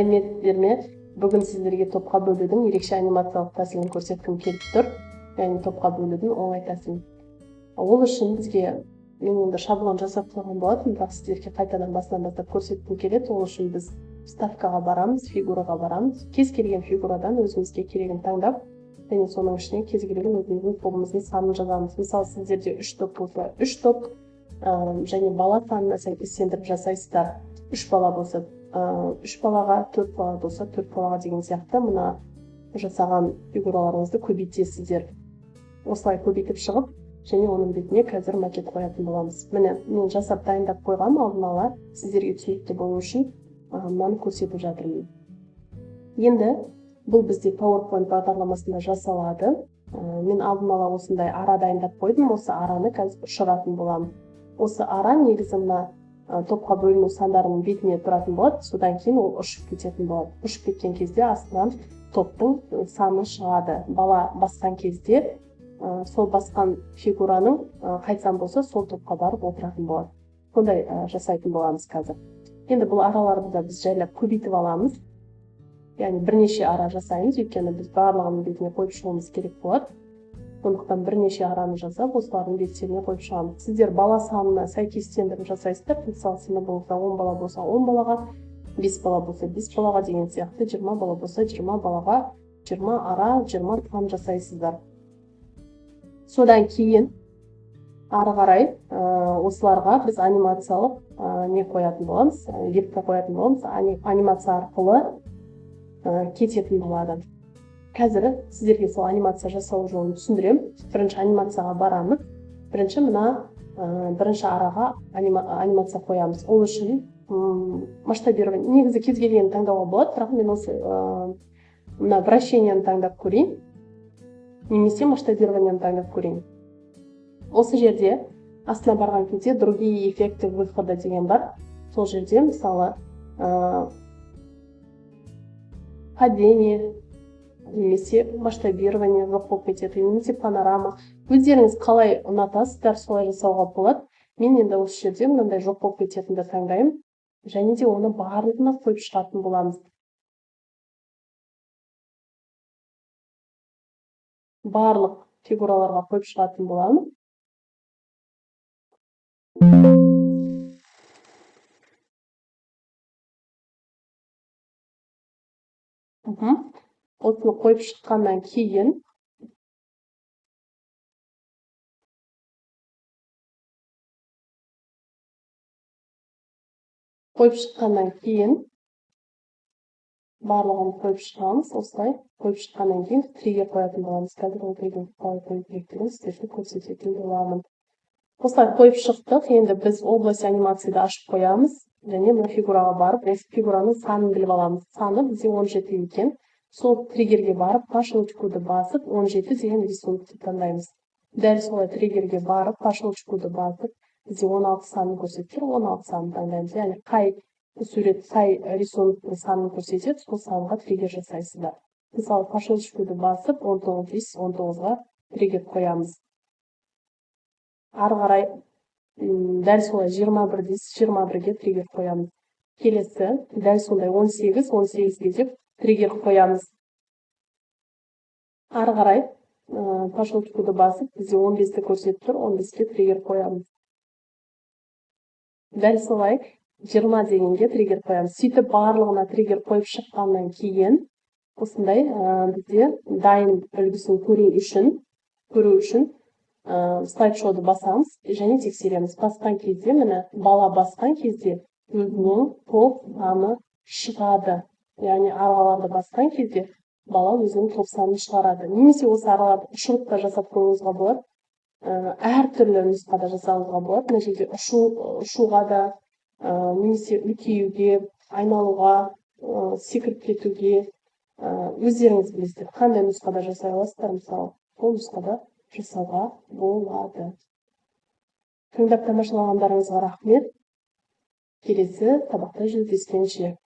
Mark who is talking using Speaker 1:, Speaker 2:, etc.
Speaker 1: Мәліметтерме, бүгін сіздерге топқа бөлудің ерекше анимациялық тәсілін көрсеткім келіп тұр. Яғни топқа бөлудің оңай тәсілін. Ол үшін бізге мен онда шаблон жасап қойған болатынмын, бірақ сіздерге қайтадан басынан бастап көрсеткім келеді. Ол үшін біз вставкаға барамыз, фигураға барамыз. Кез келген фигурадан өзімізге керегін таңдап, және соның ішіне кез келген өзіміздің тобымыздың санын жазамыз. Мысалы, сіздерде 3 топ болса, 3 топ, және бала санына сәйкестендіріп жасайсыздар. 3 бала болса, 3 балаға, 4 бала болса, 4 балаға деген сияқты мына жасаған фигураларыңызды көбейтесіздер. Осылай көбейтіп шығып, және оның бетіне қазір макет қоятын боламыз. Міне, мен жасап дайындап қойғам алдын ала, сіздерге түсінікті болу үшін мынаны көрсетіп жатырмын. Енді бұл бізде PowerPoint бағдарламасында жасалады. Мен алдын ала осындай ара дайындап қойдым. Осы араны қазір ұшыратын боламын. Осы ара негізі мына топқа бөліну сандарының бетіне тұратын болады. Содан кейін ол ұшып кететін болады. Ұшып кеткен кезде астынан топтың саны шығады. Бала басқан кезде сол басқан фигураның қайтсан болса, сол топқа барып отыратын болады. Сондай жасайтын боламыз қазір. Енді бұл араларды да біз жайлап көбейтіп аламыз. Яғни бірнеше ара жасаймыз, өйткені біз барлығының бетіне қойып шығуымыз керек болады. Сондықтан бірнеше араны жасап, осылардың беттеріне қойып шығамыз. Сіздер бала санына сәйкестендіріп жасайсыздар. Мысалы, сені болса 10 бала болса 10 балаға, 5 бала болса 5 балаға деген сияқты, 20 бала болса 20 балаға 20 ара, 20 сан жасайсыздар. Содан кейін ары қарай осыларға біз анимациялық не қоятын боламыз, лепка қоятын боламыз, анимация арқылы кететін болады. Қазір сіздерге сол анимация жасау жолын түсіндірем. Бірінші анимацияға барамыз. Бірінші бірінші араға анимация қоямыз. Ол үшін масштабирование. Негізі кез келгенін таңдауға болады, бірақ мен осы мына вращениені таңдап көрейін. Немесе масштабированиені таңдап көрейін. Осы жерде астына барған кезде другие эффекты выхода деген бар. Сол жерде мысалы падение, немесе масштабирование жоқ болып кетеді, немесе панорама. Өздеріңіз қалай ұнатасыздар, солай жасауға болады. Мен енді осы жерде мынандай жоқ болып кететінді таңдаймын, және де оны барлығына қойып шығатын боламыз. Барлық фигураларға қойып шығатын боламын. Осыны қойып шыққаннан кейін барлығын қойып шығамыз. Осылай қойып шыққаннан кейін триггер қоятын боламыз. Қазір ол триггерді қалай қою керектігін сіздерге көрсететін боламын. Осылай қойып шықтық. Енді біз область анимацияды ашып қоямыз, және мына фигураға барып, осы фигураның санын біліп аламыз. Саны бізде 17 екен. Сол триггерге барып, пошелчкуды басып, 17 деген рисункты таңдаймыз. Дәл солай триггерге барып, пошелчкуды басып, бізде 16 санын көрсетер, 16 санын таңдаймыз. Яғни қай сурет, қай рисунктың санын көрсетеді, сол санға триггер жасайсыздар. Мысалы, пошелчкуды басып, 19 дейсіз, 19-ға триггер қоямыз. Ары қарай дәл солай 21 дейсіз, 21-ге триггер қоямыз. Келесі, дәл солай 18, 18-ге деп триггер қоямыз. Ары қарай пошелчкуды басып, бізде 15-ті көрсетіп тұр, 15-ке триггер қоямыз. Дәл солай 20 дегенге триггер қоямыз. Сөйтіп барлығына триггер қойып шыққаннан кейін, осындай бізде дайын үлгісін көру үшін слайд-шоуды басамыз және тексереміз. Басқан кезде, міне бала басқан кезде өзінің топ саны шығады. Яғни араларды басқан кезде бала өзінің топ санын шығарады. Немесе осы араларды ұшырып та жасап қоюыңызға болады. Әртүрлі нұсқада жасауыңызға болады. Мына жерде ұшуға да, немесе үлкеюге, айналуға, секіріп кетуге, өздеріңіз білесіздер, қандай нұсқада жасай аласыздар, мысалы, ол нұсқада жасауға болады. Тыңдап тамашалағандарыңызға рахмет. Келесі сабақта жүздескенше.